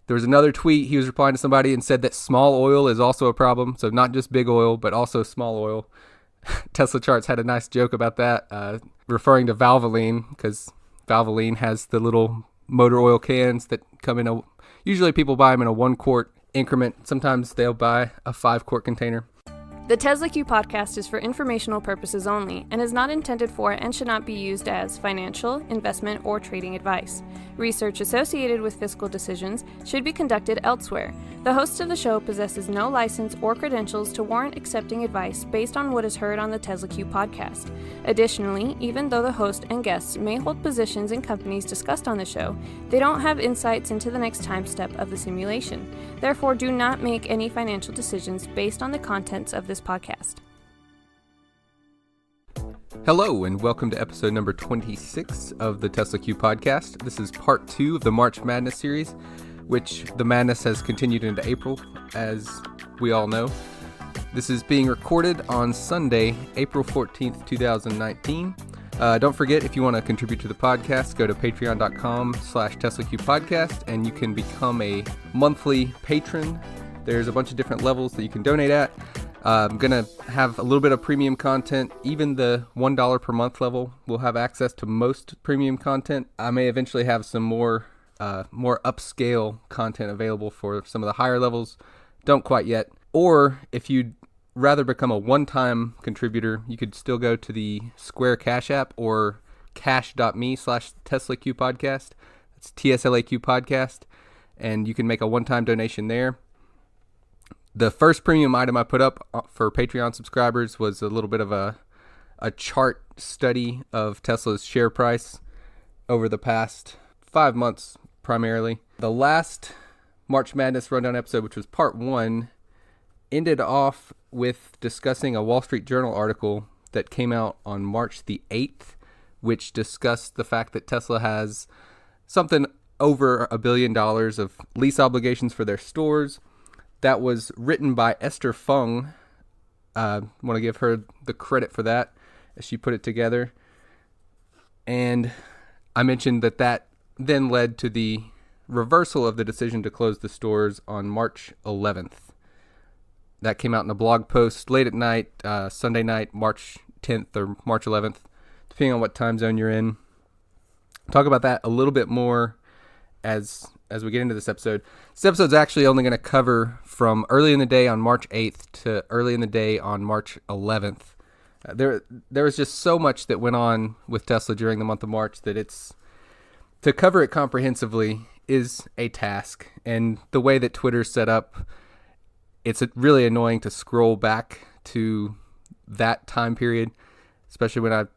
There was another tweet. He was replying to somebody and said that small oil is also a problem. So not just big oil, but also small oil. Tesla Charts had a nice joke about that, referring to Valvoline, because Valvoline has the little motor oil cans that come in usually people buy them in a 1 quart increment. Sometimes they'll buy a 5 quart container. The Tesla Q podcast is for informational purposes only and is not intended for and should not be used as financial, investment, or trading advice. Research associated with fiscal decisions should be conducted elsewhere. The host of the show possesses no license or credentials to warrant accepting advice based on what is heard on the Tesla Q podcast. Additionally, even though the host and guests may hold positions in companies discussed on the show, they don't have insights into the next time step of the simulation. Therefore, do not make any financial decisions based on the contents of this podcast. Hello, and welcome to episode number 26 of the Tesla Q podcast. This is part 2 of the March Madness series, which the madness has continued into April, as we all know. This is being recorded on Sunday, April 14th, 2019. Don't forget, if you want to contribute to the podcast, go to patreon.com/TeslaQpodcast, and you can become a monthly patron. There's a bunch of different levels that you can donate at. I'm going to have a little bit of premium content. Even the $1 per month level will have access to most premium content. I may eventually have some more upscale content available for some of the higher levels. Don't quite yet. Or if you'd rather become a one-time contributor, you could still go to the Square Cash app or cash.me/TeslaQpodcast. It's TSLAQ podcast. And you can make a one-time donation there. The first premium item I put up for Patreon subscribers was a little bit of a chart study of Tesla's share price over the past 5 months primarily. The last March Madness Rundown episode, which was part 1, ended off with discussing a Wall Street Journal article that came out on March the 8th, which discussed the fact that Tesla has something over $1 billion of lease obligations for their stores. That was written by Esther Fung. I want to give her the credit for that, as she put it together. And I mentioned that then led to the reversal of the decision to close the stores on March 11th. That came out in a blog post late at night, Sunday night, March 10th or March 11th, depending on what time zone you're in. Talk about that a little bit more as we get into this episode. This episode's actually only going to cover from early in the day on March 8th to early in the day on March 11th. There was just so much that went on with Tesla during the month of March that to cover it comprehensively is a task. And the way that Twitter's set up, it's really annoying to scroll back to that time period, especially when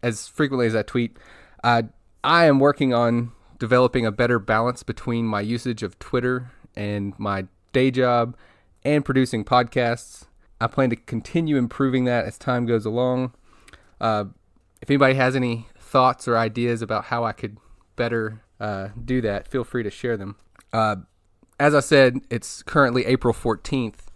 as frequently as I tweet. I am working on developing a better balance between my usage of Twitter and my day job and producing podcasts. I plan to continue improving that as time goes along. If anybody has any thoughts or ideas about how I could better do that, feel free to share them. As I said, it's currently April 14th.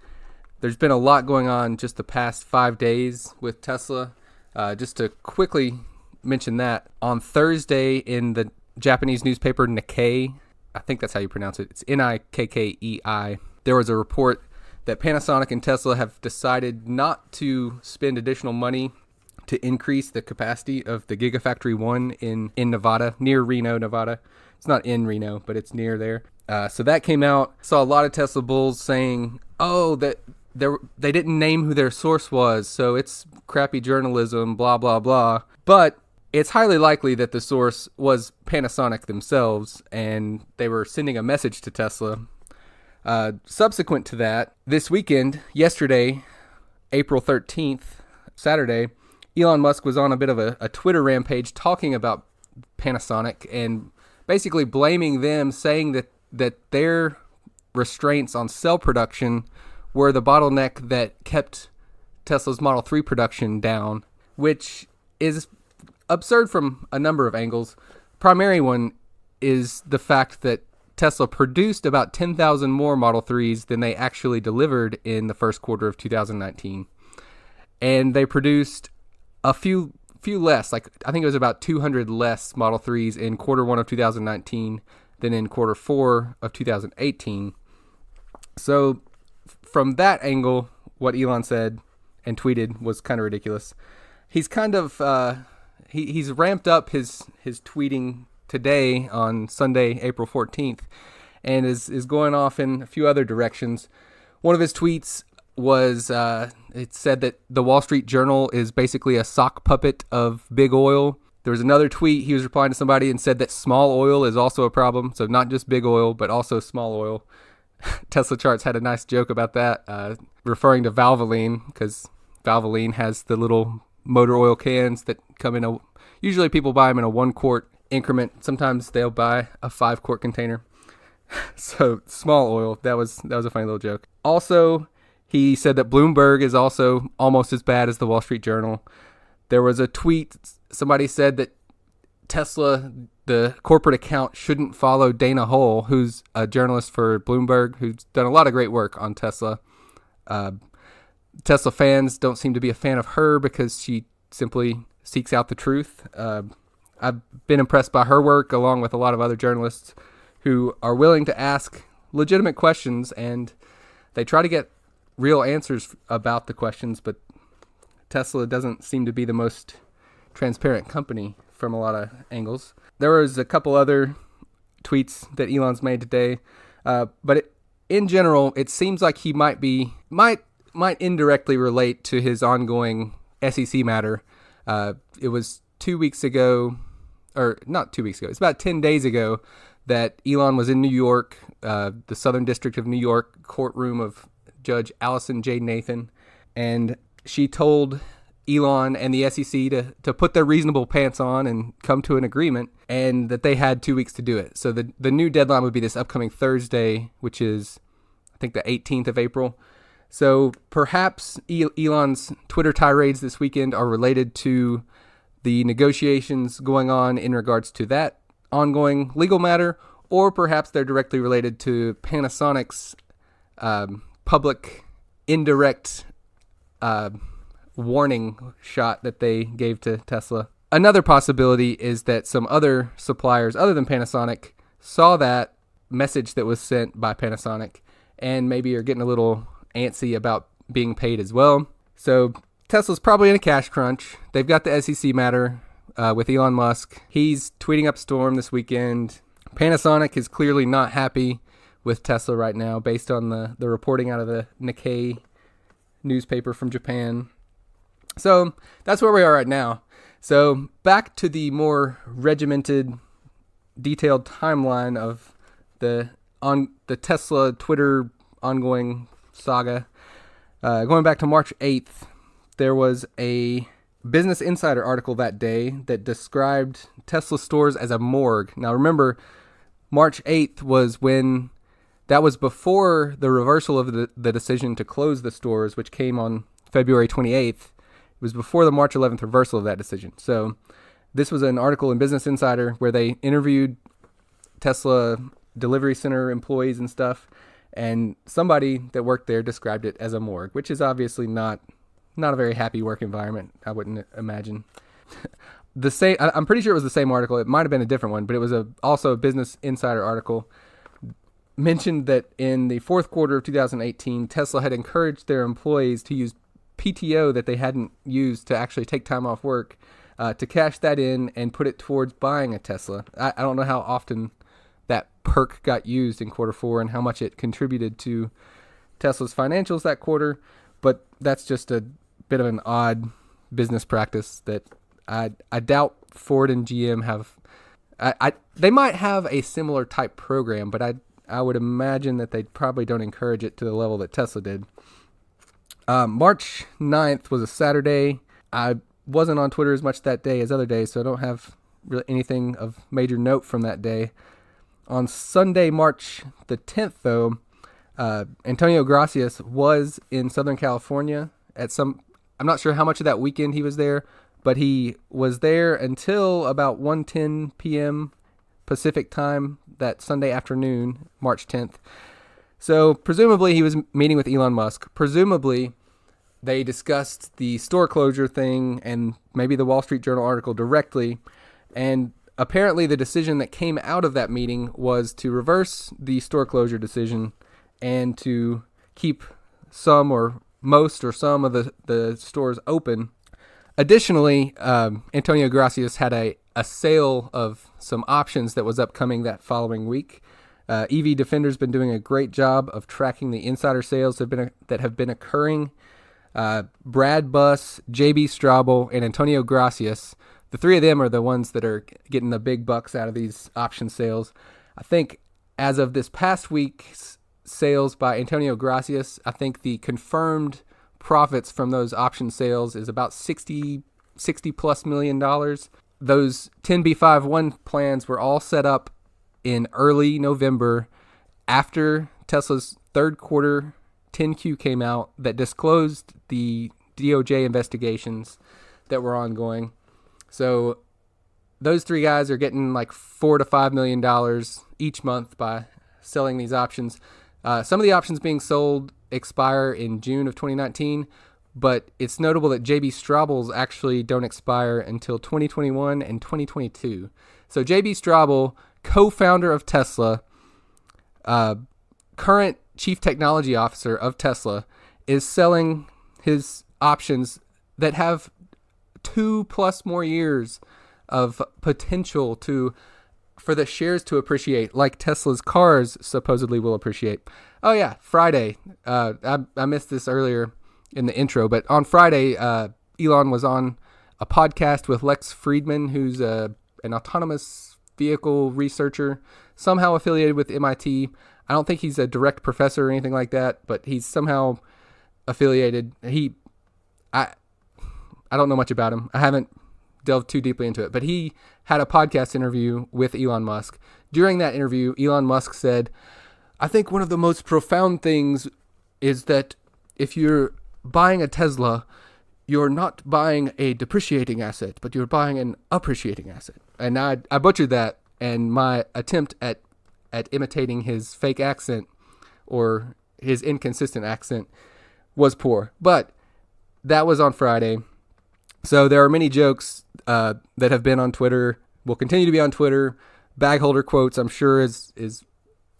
There's been a lot going on just the past 5 days with Tesla. Just to quickly mention that, on Thursday in the Japanese newspaper Nikkei, I think that's how you pronounce it, it's Nikkei, there was a report that Panasonic and Tesla have decided not to spend additional money to increase the capacity of the Gigafactory 1 in Nevada, near Reno, Nevada. It's not in Reno, but it's near there. So that came out. Saw a lot of Tesla bulls saying, that they didn't name who their source was, so it's crappy journalism, blah, blah, blah. But it's highly likely that the source was Panasonic themselves, and they were sending a message to Tesla. Subsequent to that, this weekend, yesterday, April 13th, Saturday, Elon Musk was on a bit of a Twitter rampage talking about Panasonic and basically blaming them, saying that their restraints on cell production were the bottleneck that kept Tesla's Model 3 production down, which is absurd from a number of angles. Primary one is the fact that Tesla produced about 10,000 more Model 3s than they actually delivered in the first quarter of 2019. And they produced a few less, like I think it was about 200 less Model 3s in quarter 1 of 2019 than in quarter 4 of 2018. So from that angle, what Elon said and tweeted was kind of ridiculous. He's kind of he's ramped up his tweeting today on Sunday, April 14th, and is going off in a few other directions. One of his tweets was it said that the Wall Street Journal is basically a sock puppet of big oil. There was another tweet, he was replying to somebody and said that small oil is also a problem, so not just big oil, but also small oil. Tesla Charts had a nice joke about that, referring to Valvoline, because Valvoline has the little motor oil cans that come in usually people buy them in a 1 quart increment. Sometimes they'll buy a 5 quart container. So small oil, that was a funny little joke. Also, he said that Bloomberg is also almost as bad as the Wall Street Journal. There was a tweet, somebody said that Tesla, the corporate account, shouldn't follow Dana Hull, who's a journalist for Bloomberg, who's done a lot of great work on Tesla. Tesla fans don't seem to be a fan of her because she simply seeks out the truth. I've been impressed by her work, along with a lot of other journalists who are willing to ask legitimate questions, and they try to get real answers about the questions, but Tesla doesn't seem to be the most transparent company from a lot of angles. There was a couple other tweets that Elon's made today, but in general, it seems like he might indirectly relate to his ongoing SEC matter. It was 2 weeks ago, or not 2 weeks ago, it's about 10 days ago that Elon was in New York, the Southern District of New York courtroom of Judge Allison J. Nathan, and she told Elon and the SEC to put their reasonable pants on and come to an agreement, and that they had 2 weeks to do it. So the new deadline would be this upcoming Thursday, which is, I think, the 18th of April. So perhaps Elon's Twitter tirades this weekend are related to the negotiations going on in regards to that ongoing legal matter, or perhaps they're directly related to Panasonic's public indirect warning shot that they gave to Tesla. Another possibility is that some other suppliers other than Panasonic saw that message that was sent by Panasonic and maybe are getting a little antsy about being paid as well. So Tesla's probably in a cash crunch. They've got the SEC matter with Elon Musk. He's tweeting up a storm this weekend. Panasonic is clearly not happy with Tesla right now based on the reporting out of the Nikkei newspaper from Japan. So that's where we are right now. So back to the more regimented, detailed timeline of the Tesla Twitter ongoing saga. Going back to March 8th, there was a Business Insider article that day that described Tesla stores as a morgue. Now remember, March 8th was before the reversal of the decision to close the stores, which came on February 28th. It was before the March 11th reversal of that decision. So this was an article in Business Insider where they interviewed Tesla delivery center employees and stuff, and somebody that worked there described it as a morgue, which is obviously not a very happy work environment, I wouldn't imagine. I'm pretty sure it was the same article. It might have been a different one, but it was also a Business Insider article. Mentioned that in the fourth quarter of 2018, Tesla had encouraged their employees to use PTO that they hadn't used to actually take time off work, to cash that in and put it towards buying a Tesla. I don't know how often that perk got used in quarter 4 and how much it contributed to Tesla's financials that quarter, but that's just a bit of an odd business practice that I doubt Ford and GM have. They might have a similar type program, but I would imagine that they probably don't encourage it to the level that Tesla did. March 9th was a Saturday. I wasn't on Twitter as much that day as other days, so I don't have really anything of major note from that day. On Sunday, March the 10th, though, Antonio Gracias was in Southern California I'm not sure how much of that weekend he was there, but he was there until about 1:10 p.m. Pacific time that Sunday afternoon, March 10th. So presumably he was meeting with Elon Musk. Presumably they discussed the store closure thing and maybe the Wall Street Journal article directly. And apparently the decision that came out of that meeting was to reverse the store closure decision and to keep some or most or some of the stores open. Additionally, Antonio Gracias had a sale of some options that was upcoming that following week. EV Defender's been doing a great job of tracking the insider sales that have been occurring. Brad Buss, JB Straubel, and Antonio Gracias, the three of them are the ones that are getting the big bucks out of these option sales. I think as of this past week's sales by Antonio Gracias, I think the confirmed profits from those option sales is about $60 plus million. Those 10b5-1 plans were all set up in early November after Tesla's third quarter 10Q came out that disclosed the DOJ investigations that were ongoing. So those three guys are getting like $4 to $5 million each month by selling these options. Some of the options being sold expire in June of 2019, but it's notable that JB Straubel's actually don't expire until 2021 and 2022. So JB Straubel, co-founder of Tesla, current chief technology officer of Tesla, is selling his options that have 2+ more years of potential for the shares to appreciate, like Tesla's cars supposedly will appreciate. Oh yeah, Friday. I missed this earlier in the intro, but on Friday, Elon was on a podcast with Lex Friedman, who's an autonomous vehicle researcher, somehow affiliated with MIT. I don't think he's a direct professor or anything like that, but he's somehow affiliated. I don't know much about him. I haven't delved too deeply into it, but he had a podcast interview with Elon Musk. During that interview, Elon Musk said, I think one of the most profound things is that if you're buying a Tesla, you're not buying a depreciating asset, but you're buying an appreciating asset. And I butchered that, and my attempt at imitating his fake accent or his inconsistent accent was poor. But that was on Friday. So there are many jokes that have been on Twitter, will continue to be on Twitter. Bagholder Quotes, I'm sure, is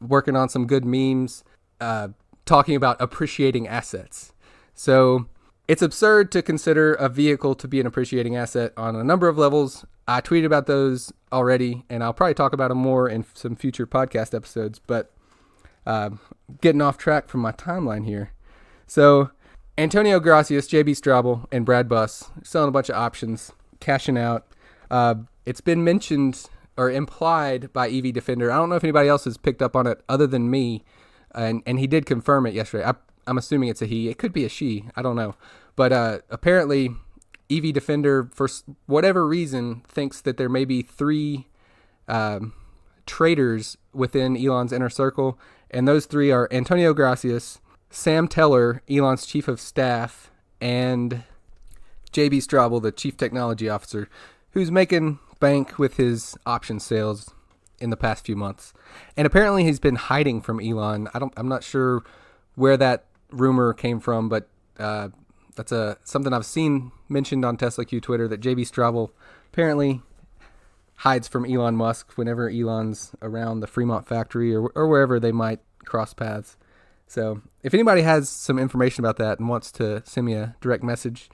working on some good memes talking about appreciating assets. So it's absurd to consider a vehicle to be an appreciating asset on a number of levels. I tweeted about those already, and I'll probably talk about them more in some future podcast episodes, but getting off track from my timeline here. So Antonio Gracias, JB Straubel, and Brad Buss selling a bunch of options, cashing out. It's been mentioned or implied by EV Defender. I don't know if anybody else has picked up on it other than me, and he did confirm it yesterday. I'm assuming it's a he. It could be a she. I don't know. But apparently EV Defender, for whatever reason, thinks that there may be 3 traders within Elon's inner circle, and those 3 are Antonio Gracias, Sam Teller, Elon's chief of staff, and JB Straubel, the chief technology officer, who's making bank with his option sales in the past few months. And apparently he's been hiding from Elon. I'm not sure where that rumor came from, but that's something I've seen mentioned on Tesla Q Twitter, that JB Straubel apparently hides from Elon Musk whenever Elon's around the Fremont factory or wherever they might cross paths. So if anybody has some information about that and wants to send me a direct message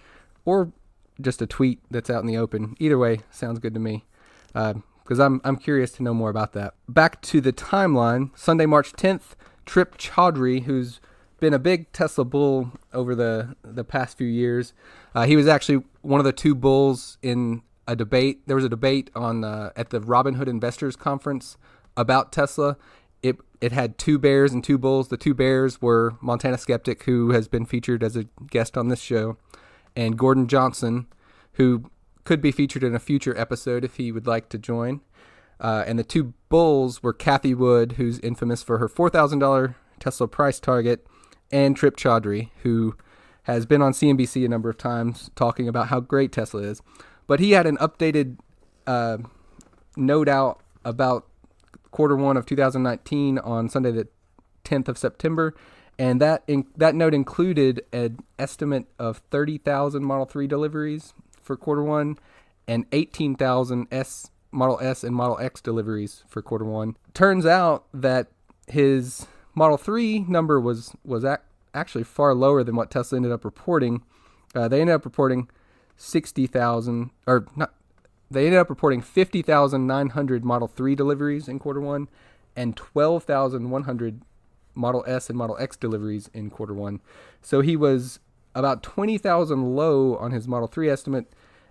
or just a tweet that's out in the open, either way sounds good to me, because I'm curious to know more about that. Back to the timeline. Sunday, March 10th, Trip Chowdhry, who's been a big Tesla bull over the past few years. He was actually one of the 2 bulls in a debate. There was a debate on at the Robinhood Investors Conference about Tesla. It had 2 bears and 2 bulls. The 2 bears were Montana Skeptic, who has been featured as a guest on this show, and Gordon Johnson, who could be featured in a future episode if he would like to join. And the 2 bulls were Kathy Wood, who's infamous for her $4,000 Tesla price target, and Trip Chowdhry, who has been on CNBC a number of times talking about how great Tesla is. But he had an updated note out about Q1 of 2019 on Sunday the 10th of September, and that note included an estimate of 30,000 Model 3 deliveries for Q1 and 18,000 Model S and Model X deliveries for quarter one. Turns out that his Model 3 number was actually far lower than what Tesla ended up reporting. They ended up reporting 60,000, or not. They ended up reporting 50,900 Model 3 deliveries in quarter one and 12,100 Model S and Model X deliveries in quarter one. So he was about 20,000 low on his Model 3 estimate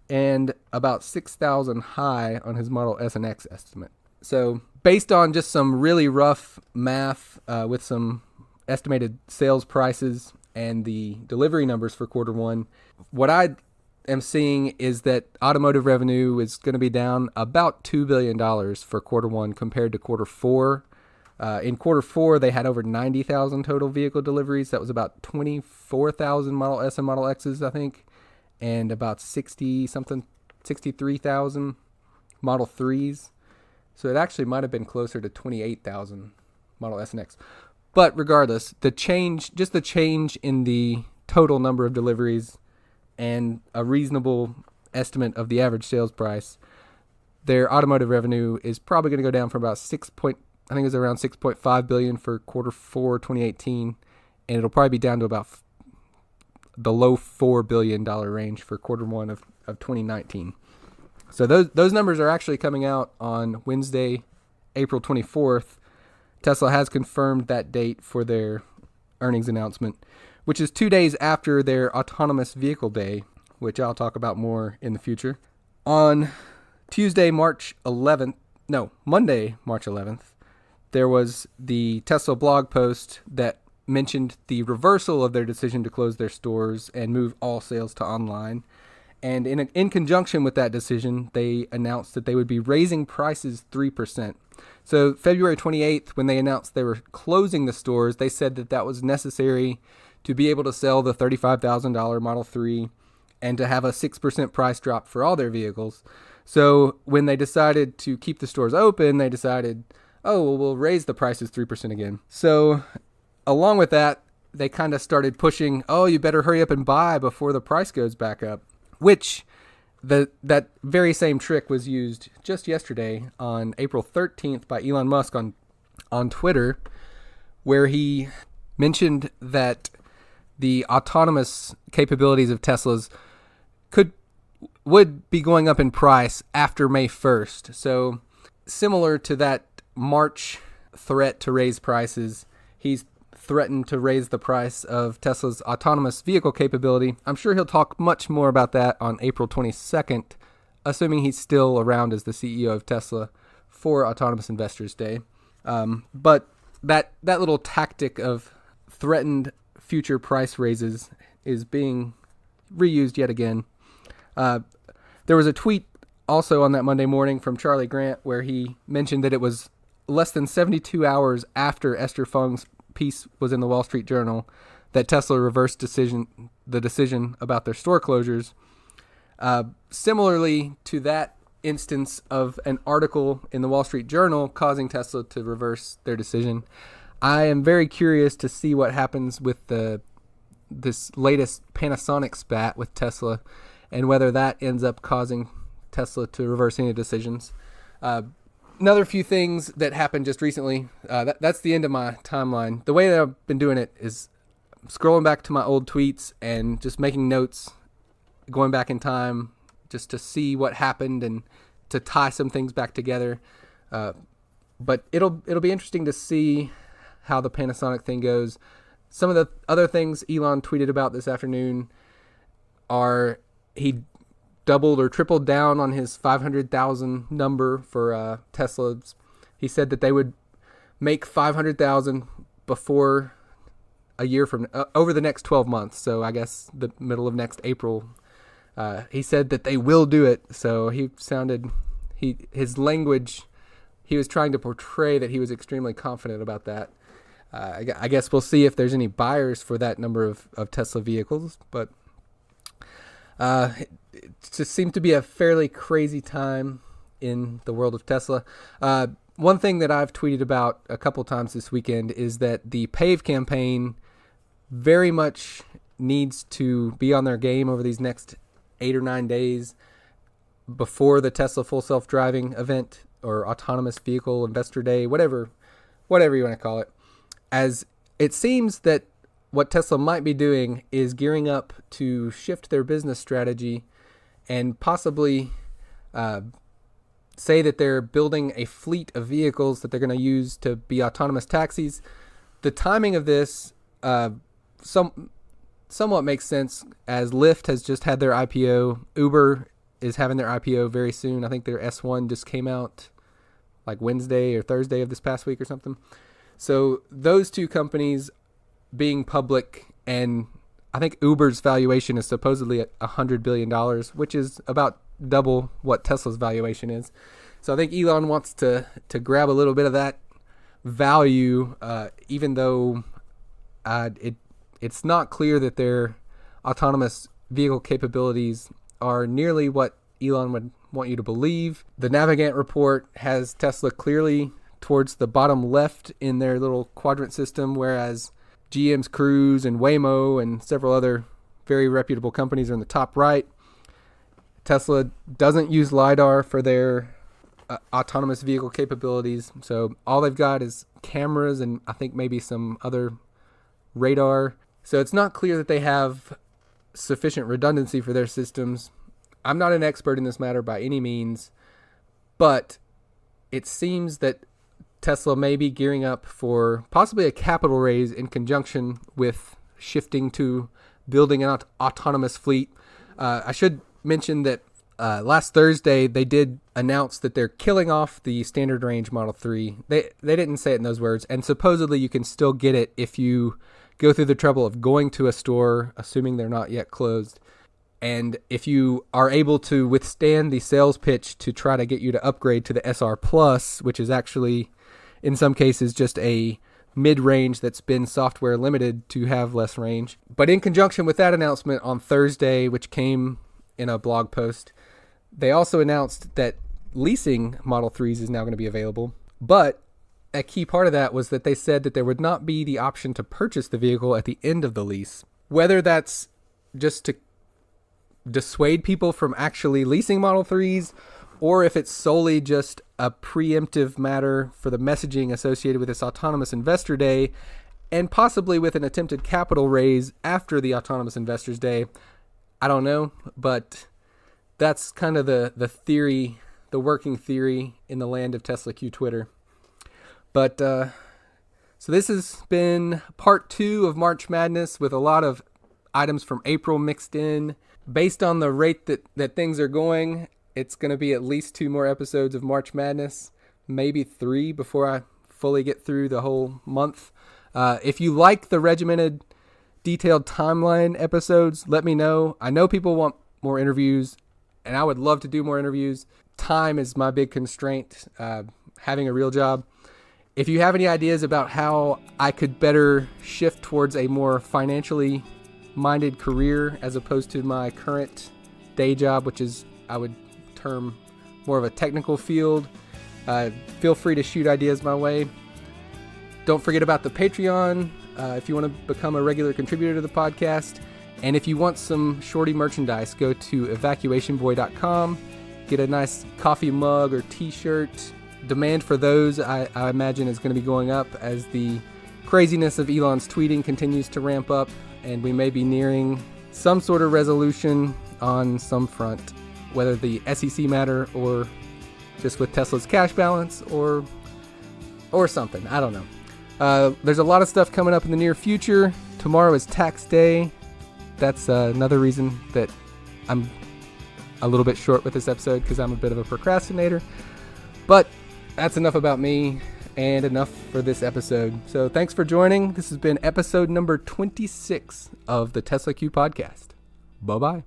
and about 6,000 high on his Model S and X estimate. So based on just some really rough math with some estimated sales prices and the delivery numbers for quarter one, what I am seeing is that automotive revenue is going to be down about $2 billion for quarter one compared to quarter four. In quarter four, they had over 90,000 total vehicle deliveries. That was about 24,000 Model S and Model X's, I think, and about 63,000 Model 3s. So it actually might have been closer to 28,000 Model S and X. But regardless, the change in the total number of deliveries and a reasonable estimate of the average sales price, their automotive revenue is probably going to go down from about I think it was around $6.5 billion for quarter four 2018, and it'll probably be down to about the low $4 billion range for quarter one of 2019. So those numbers are actually coming out on Wednesday, April 24th. Tesla has confirmed that date for their earnings announcement, which is 2 days after their autonomous vehicle day, which I'll talk about more in the future. On Monday, March 11th, there was the Tesla blog post that mentioned the reversal of their decision to close their stores and move all sales to online. And in conjunction with that decision, they announced that they would be raising prices 3%. So February 28th, when they announced they were closing the stores, they said that was necessary to be able to sell the $35,000 Model 3 and to have a 6% price drop for all their vehicles. So when they decided to keep the stores open, they decided, we'll raise the prices 3% again. So along with that, they kind of started pushing, you better hurry up and buy before the price goes back up, which that very same trick was used just yesterday on April 13th by Elon Musk on Twitter, where he mentioned that the autonomous capabilities of Teslas would be going up in price after May 1st. So similar to that March threat to raise prices, he's threatened to raise the price of Tesla's autonomous vehicle capability. I'm sure he'll talk much more about that on April 22nd, assuming he's still around as the CEO of Tesla for Autonomous Investors Day. But that little tactic of threatened future price raises is being reused yet again. There was a tweet also on that Monday morning from Charlie Grant where he mentioned that it was less than 72 hours after Esther Fung's piece was in the Wall Street Journal that Tesla reversed the decision about their store closures. Similarly to that instance of an article in the Wall Street Journal causing Tesla to reverse their decision, I am very curious to see what happens with this latest Panasonic spat with Tesla and whether that ends up causing Tesla to reverse any decisions. Another few things that happened just recently. That's the end of my timeline. The way that I've been doing it is scrolling back to my old tweets and just making notes, going back in time just to see what happened and to tie some things back together. But it'll be interesting to see how the Panasonic thing goes. Some of the other things Elon tweeted about this afternoon are he doubled or tripled down on his 500,000 number for Teslas. He said that they would make 500,000 before a year from over the next 12 months. So I guess the middle of next April. He said that they will do it. So his language, he was trying to portray that he was extremely confident about that. I guess we'll see if there's any buyers for that number of Tesla vehicles, but it just seemed to be a fairly crazy time in the world of Tesla. One thing that I've tweeted about a couple times this weekend is that the PAVE campaign very much needs to be on their game over these next 8 or 9 days. before the Tesla full self-driving event or autonomous vehicle investor day, whatever you want to call it, as it seems that what Tesla might be doing is gearing up to shift their business strategy and possibly say that they're building a fleet of vehicles that they're going to use to be autonomous taxis. The timing of this somewhat makes sense, as Lyft has just had their IPO. Uber is having their IPO very soon. I think their S1 just came out like Wednesday or Thursday of this past week or something. So those two companies being public, and I think Uber's valuation is supposedly at $100 billion, which is about double what Tesla's valuation is. So I think Elon wants to grab a little bit of that value, even though it's not clear that their autonomous vehicle capabilities are nearly what Elon would want you to believe. The Navigant report has Tesla clearly towards the bottom left in their little quadrant system, whereas GM's Cruise and Waymo and several other very reputable companies are in the top right. Tesla doesn't use LiDAR for their autonomous vehicle capabilities, so all they've got is cameras and I think maybe some other radar. So it's not clear that they have sufficient redundancy for their systems. I'm not an expert in this matter by any means, but it seems that Tesla may be gearing up for possibly a capital raise in conjunction with shifting to building an autonomous fleet. I should mention that last Thursday they did announce that they're killing off the standard range Model 3. They didn't say it in those words, and supposedly you can still get it if you go through the trouble of going to a store, assuming they're not yet closed. And if you are able to withstand the sales pitch to try to get you to upgrade to the SR Plus, which is actually in some cases just a mid-range that's been software limited to have less range. But in conjunction with that announcement on Thursday, which came in a blog post, they also announced that leasing Model 3s is now going to be available. But a key part of that was that they said that there would not be the option to purchase the vehicle at the end of the lease. Whether that's just to dissuade people from actually leasing Model 3s, or if it's solely just a preemptive matter for the messaging associated with this autonomous investor day, and possibly with an attempted capital raise after the autonomous investors day, I don't know, but that's kind of the theory, the working theory in the land of Tesla Q Twitter. But so this has been part 2 of March Madness, with a lot of items from April mixed in. Based on the rate that things are going, it's going to be at least 2 more episodes of March Madness, maybe 3 before I fully get through the whole month. If you like the regimented, detailed timeline episodes, let me know. I know people want more interviews, and I would love to do more interviews. Time is my big constraint, having a real job. If you have any ideas about how I could better shift towards a more financially minded career as opposed to my current day job, which is, I would term, more of a technical field, feel free to shoot ideas my way. Don't forget about the Patreon if you want to become a regular contributor to the podcast. And if you want some shorty merchandise, go to evacuationboy.com, get a nice coffee mug or t-shirt. Demand for those, I imagine, is going to be going up as the craziness of Elon's tweeting continues to ramp up, and we may be nearing some sort of resolution on some front, whether the SEC matter or just with Tesla's cash balance or something. I don't know. There's a lot of stuff coming up in the near future. Tomorrow is tax day. That's another reason that I'm a little bit short with this episode, because I'm a bit of a procrastinator. But that's enough about me and enough for this episode. So thanks for joining. This has been episode number 26 of the Tesla Q podcast. Bye-bye.